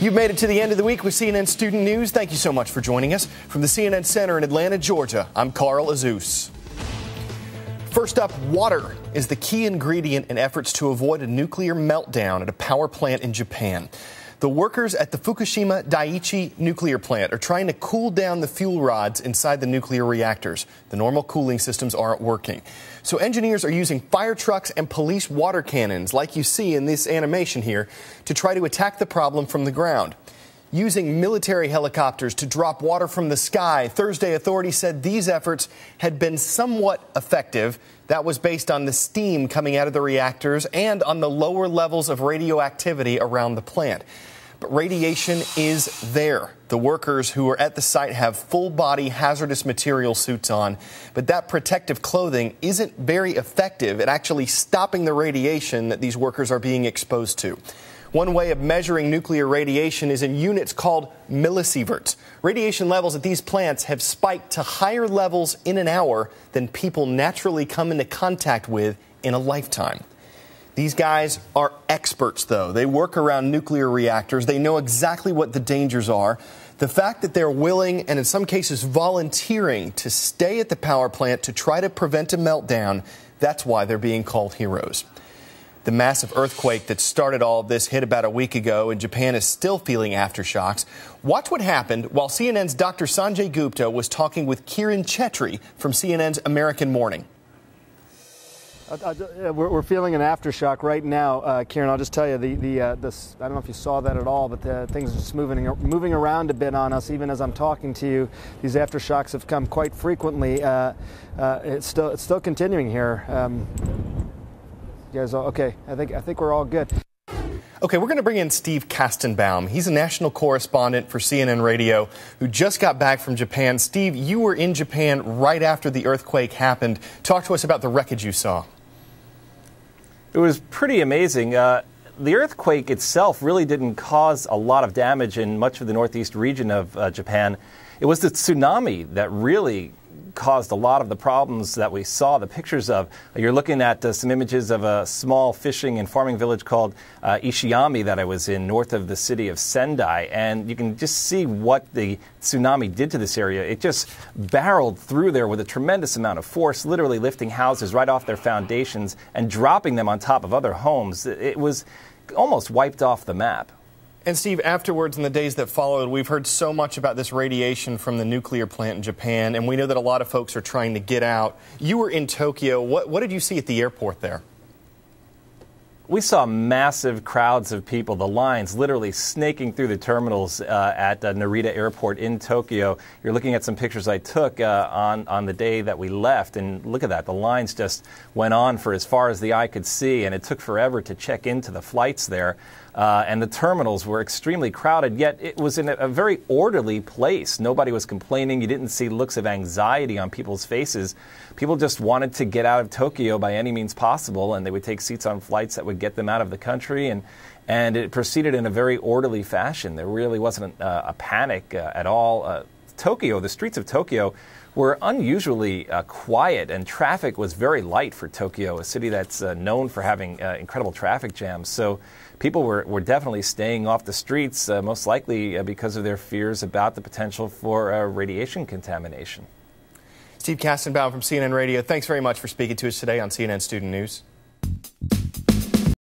You've made it to the end of the week with CNN Student News. Thank you so much for joining us. From the CNN Center in Atlanta, Georgia, I'm Carl Azus. First up, water is the key ingredient in efforts to avoid a nuclear meltdown at a power plant in Japan. The workers at the Fukushima Daiichi nuclear plant are trying to cool down the fuel rods inside the nuclear reactors. The normal cooling systems aren't working. So engineers are using fire trucks and police water cannons, like you see in this animation here, to try to attack the problem from the ground. Using military helicopters to drop water from the sky, Thursday authorities said these efforts had been somewhat effective. That was based on the steam coming out of the reactors and on the lower levels of radioactivity around the plant. But radiation is there. The workers who are at the site have full-body hazardous material suits on, but that protective clothing isn't very effective at actually stopping the radiation that these workers are being exposed to. One way of measuring nuclear radiation is in units called millisieverts. Radiation levels at these plants have spiked to higher levels in an hour than people naturally come into contact with in a lifetime. These guys are experts, though. They work around nuclear reactors. They know exactly what the dangers are. The fact that they're willing and in some cases volunteering to stay at the power plant to try to prevent a meltdown, that's why they're being called heroes. The massive earthquake that started all of this hit about a week ago, and Japan is still feeling aftershocks. Watch what happened while CNN's Dr. Sanjay Gupta was talking with Kiran Chetri from CNN's American Morning. We're feeling an aftershock right now, Kieran. I'll just tell you, I don't know if you saw that at all, but things are just moving around a bit on us. Even as I'm talking to you, these aftershocks have come quite frequently. It's still continuing here. You guys, okay? I think we're all good. Okay, we're going to bring in Steve Kastenbaum. He's a national correspondent for CNN Radio who just got back from Japan. Steve, you were in Japan right after the earthquake happened. Talk to us about the wreckage you saw. It was pretty amazing. The earthquake itself really didn't cause a lot of damage in much of the northeast region of Japan. It was the tsunami that really caused a lot of the problems that we saw the pictures of. You're looking at some images of a small fishing and farming village called Ishiyama that I was in north of the city of Sendai, and you can just see what the tsunami did to this area. It just barreled through there with a tremendous amount of force, literally lifting houses right off their foundations and dropping them on top of other homes. It was almost wiped off the map. And Steve, afterwards, in the days that followed, we've heard so much about this radiation from the nuclear plant in Japan, and we know that a lot of folks are trying to get out. You were in Tokyo. What did you see at the airport there? We saw massive crowds of people, the lines literally snaking through the terminals at Narita Airport in Tokyo. You're looking at some pictures I took on the day that we left, and look at that. The lines just went on for as far as the eye could see, and it took forever to check into the flights there. And the terminals were extremely crowded, yet it was in a very orderly place. Nobody was complaining. You didn't see looks of anxiety on people's faces. People just wanted to get out of Tokyo by any means possible, and they would take seats on flights that would get them out of the country, and it proceeded in a very orderly fashion. There really wasn't a panic at all. Tokyo, the streets of Tokyo, were unusually quiet, and traffic was very light for Tokyo, a city that's known for having incredible traffic jams. So people were definitely staying off the streets, most likely because of their fears about the potential for radiation contamination. Steve Kastenbaum from CNN Radio, thanks very much for speaking to us today on CNN Student News.